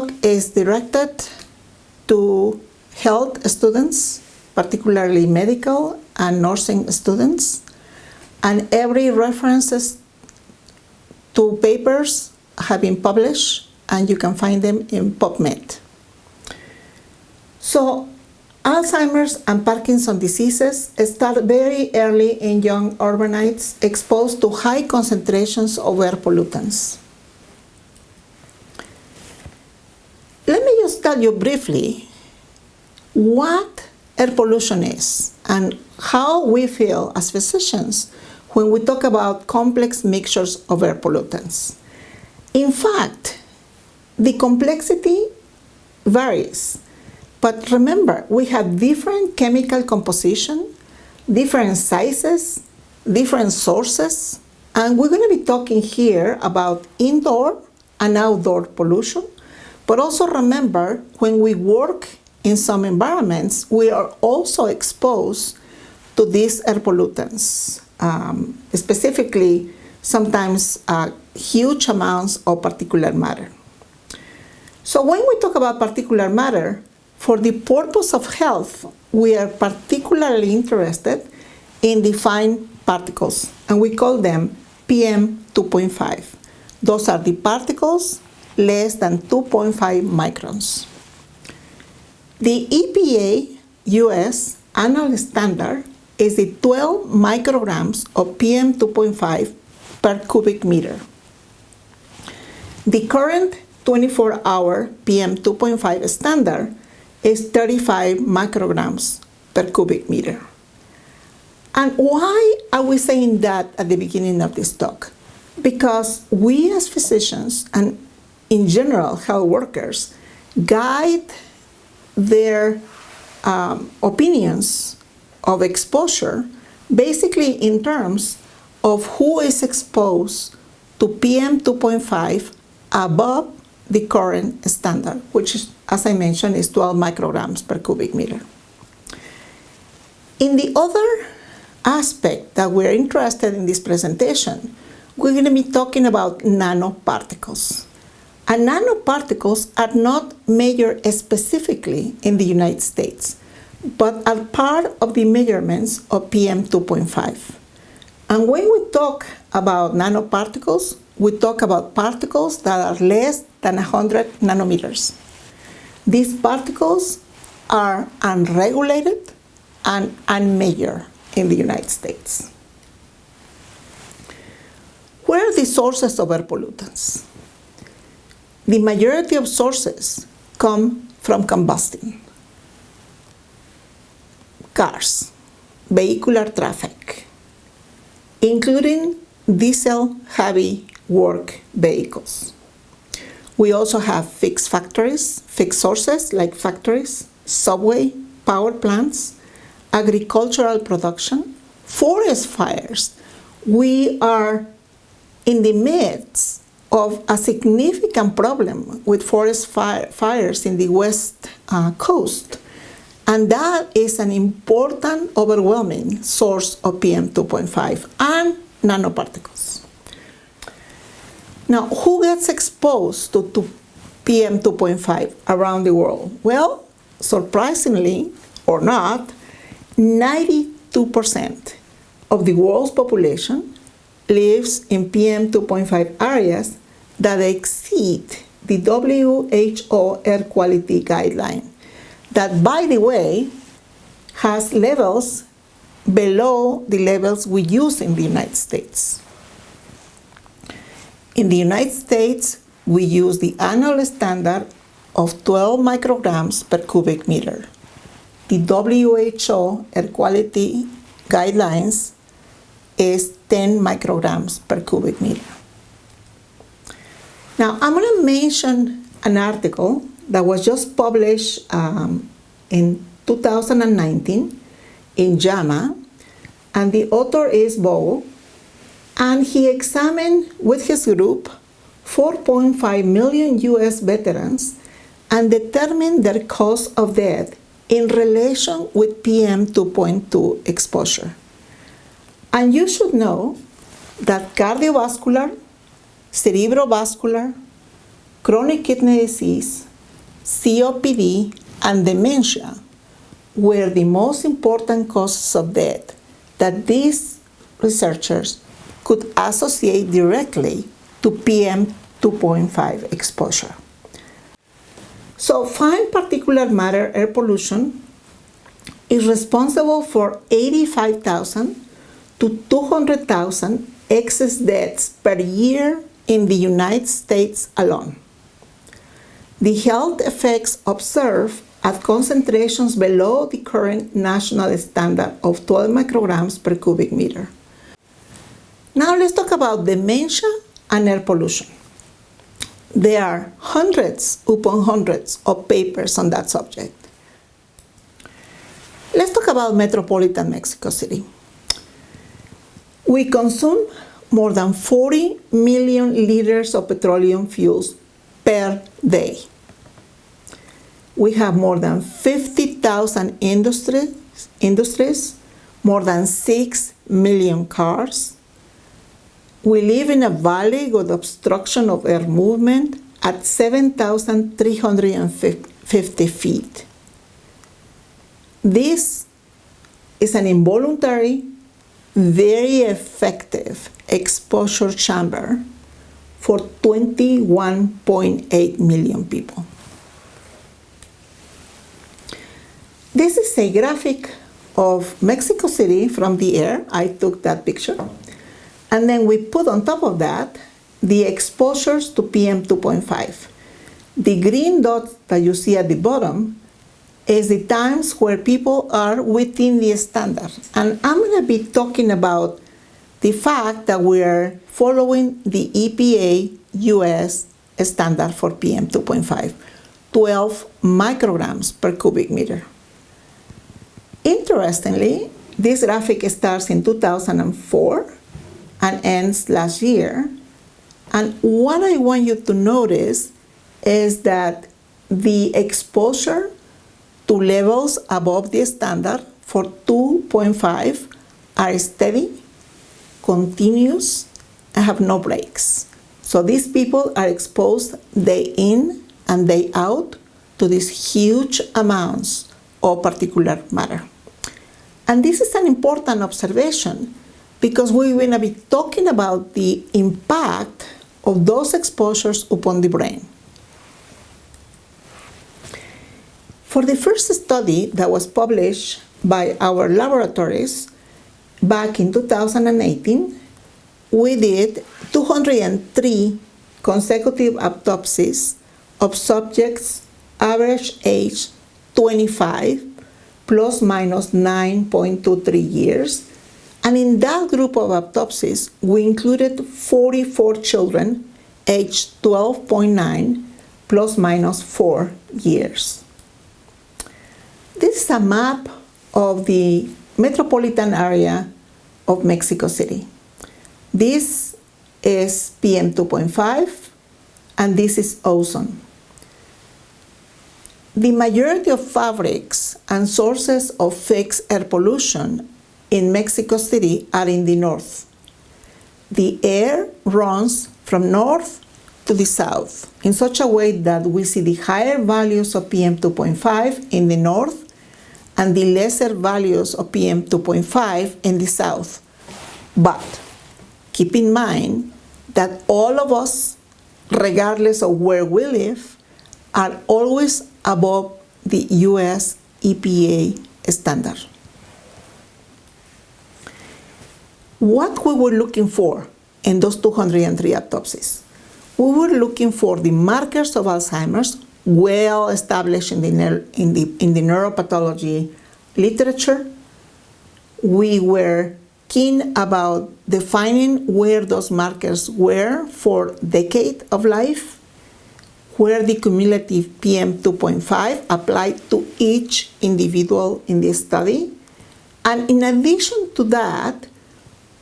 talk is directed to health students, particularly medical and nursing students, and every references to papers have been published, and you can find them in PubMed. So Alzheimer's and Parkinson diseases start very early in young urbanites exposed to high concentrations of air pollutants. Let me just tell you briefly what air pollution is and how we feel as physicians when we talk about complex mixtures of air pollutants. In fact, the complexity varies. But remember, we have different chemical composition, different sizes, different sources, and we're going to be talking here about indoor and outdoor pollution. But also remember, when we work in some environments, we are also exposed to these air pollutants, specifically sometimes huge amounts of particulate matter. So when we talk about particulate matter, for the purpose of health, we are particularly interested in defined particles, and we call them PM2.5. Those are the particles less than 2.5 microns. The EPA US annual standard is the 12 micrograms of PM2.5 per cubic meter. The current 24-hour PM2.5 standard is 35 micrograms per cubic meter. And why are we saying that at the beginning of this talk? Because we as physicians and in general health workers guide their opinions of exposure basically in terms of who is exposed to PM2.5 above the current standard, which is, as I mentioned, is 12 micrograms per cubic meter. In the other aspect that we're interested in this presentation, we're going to be talking about nanoparticles. And nanoparticles are not measured specifically in the United States, but are part of the measurements of PM2.5. And when we talk about nanoparticles, we talk about particles that are less than 100 nanometers. These particles are unregulated and unmeasured in the United States. Where are the sources of air pollutants? The majority of sources come from combustion. Cars, vehicular traffic, including diesel-heavy work vehicles. We also have fixed sources like factories, subway, power plants, agricultural production, forest fires. We are in the midst of a significant problem with forest fires in the West Coast. And that is an important, overwhelming source of PM2.5 and nanoparticles. Now, who gets exposed to PM2.5 around the world? Well, surprisingly or not, 92% of the world's population lives in PM2.5 areas that exceed the WHO air quality guideline. That, by the way, has levels below the levels we use in the United States. In the United States, we use the annual standard of 12 micrograms per cubic meter. The WHO air quality guidelines is 10 micrograms per cubic meter. Now, I'm going to mention an article that was just published in 2019 in JAMA, and the author is Bo, and he examined with his group 4.5 million US veterans and determined their cause of death in relation with PM2.2 exposure. And you should know that cardiovascular, cerebrovascular, chronic kidney disease, COPD, and dementia were the most important causes of death that these researchers could associate directly to PM 2.5 exposure. So fine particulate matter air pollution is responsible for 85,000 to 200,000 excess deaths per year in the United States alone. The health effects observed at concentrations below the current national standard of 12 micrograms per cubic meter. Now let's talk about dementia and air pollution. There are hundreds upon hundreds of papers on that subject. Let's talk about metropolitan Mexico City. We consume more than 40 million liters of petroleum fuels per day. We have more than 50,000 industries, more than 6 million cars. We live in a valley with obstruction of air movement at 7,350 feet. This is an involuntary, very effective exposure chamber for 21.8 million people. This is a graphic of Mexico City from the air. I took that picture. And then we put on top of that the exposures to PM 2.5. The green dot that you see at the bottom is the times where people are within the standard. And I'm going to be talking about the fact that we're following the EPA US standard for PM 2.5, 12 micrograms per cubic meter. Interestingly, this graphic starts in 2004 and ends last year. And what I want you to notice is that the exposure to levels above the standard for 2.5 are steady, continuous, and have no breaks. So these people are exposed day in and day out to these huge amounts of particulate matter. And this is an important observation because we're going to be talking about the impact of those exposures upon the brain. For the first study that was published by our laboratories back in 2018, we did 203 consecutive autopsies of subjects average age 25 plus minus 9.23 years. And in that group of autopsies, we included 44 children aged 12.9 plus minus 4 years. This is a map of the metropolitan area of Mexico City. This is PM 2.5, and this is ozone. The majority of fabrics and sources of fixed air pollution in Mexico City are in the north. The air runs from north to the south in such a way that we see the higher values of PM 2.5 in the north and the lesser values of PM 2.5 in the south. But keep in mind that all of us, regardless of where we live, are always above the US EPA standard. What we were looking for in those 203 autopsies? We were looking for the markers of Alzheimer's, well established in the neuropathology literature. We were keen about defining where those markers were for decade of life, where the cumulative PM 2.5 applied to each individual in the study. And in addition to that,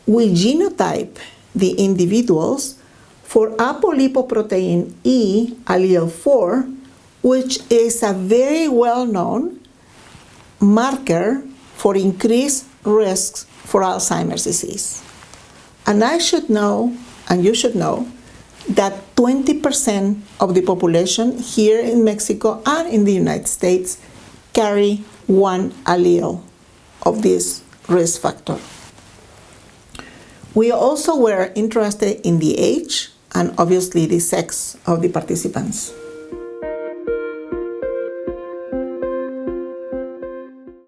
we genotype the individuals for apolipoprotein E allele 4, which is a very well-known marker for increased risks for Alzheimer's disease. And I should know, and you should know, that 20% of the population here in Mexico and in the United States carry one allele of this risk factor. We also were interested in the age and obviously the sex of the participants.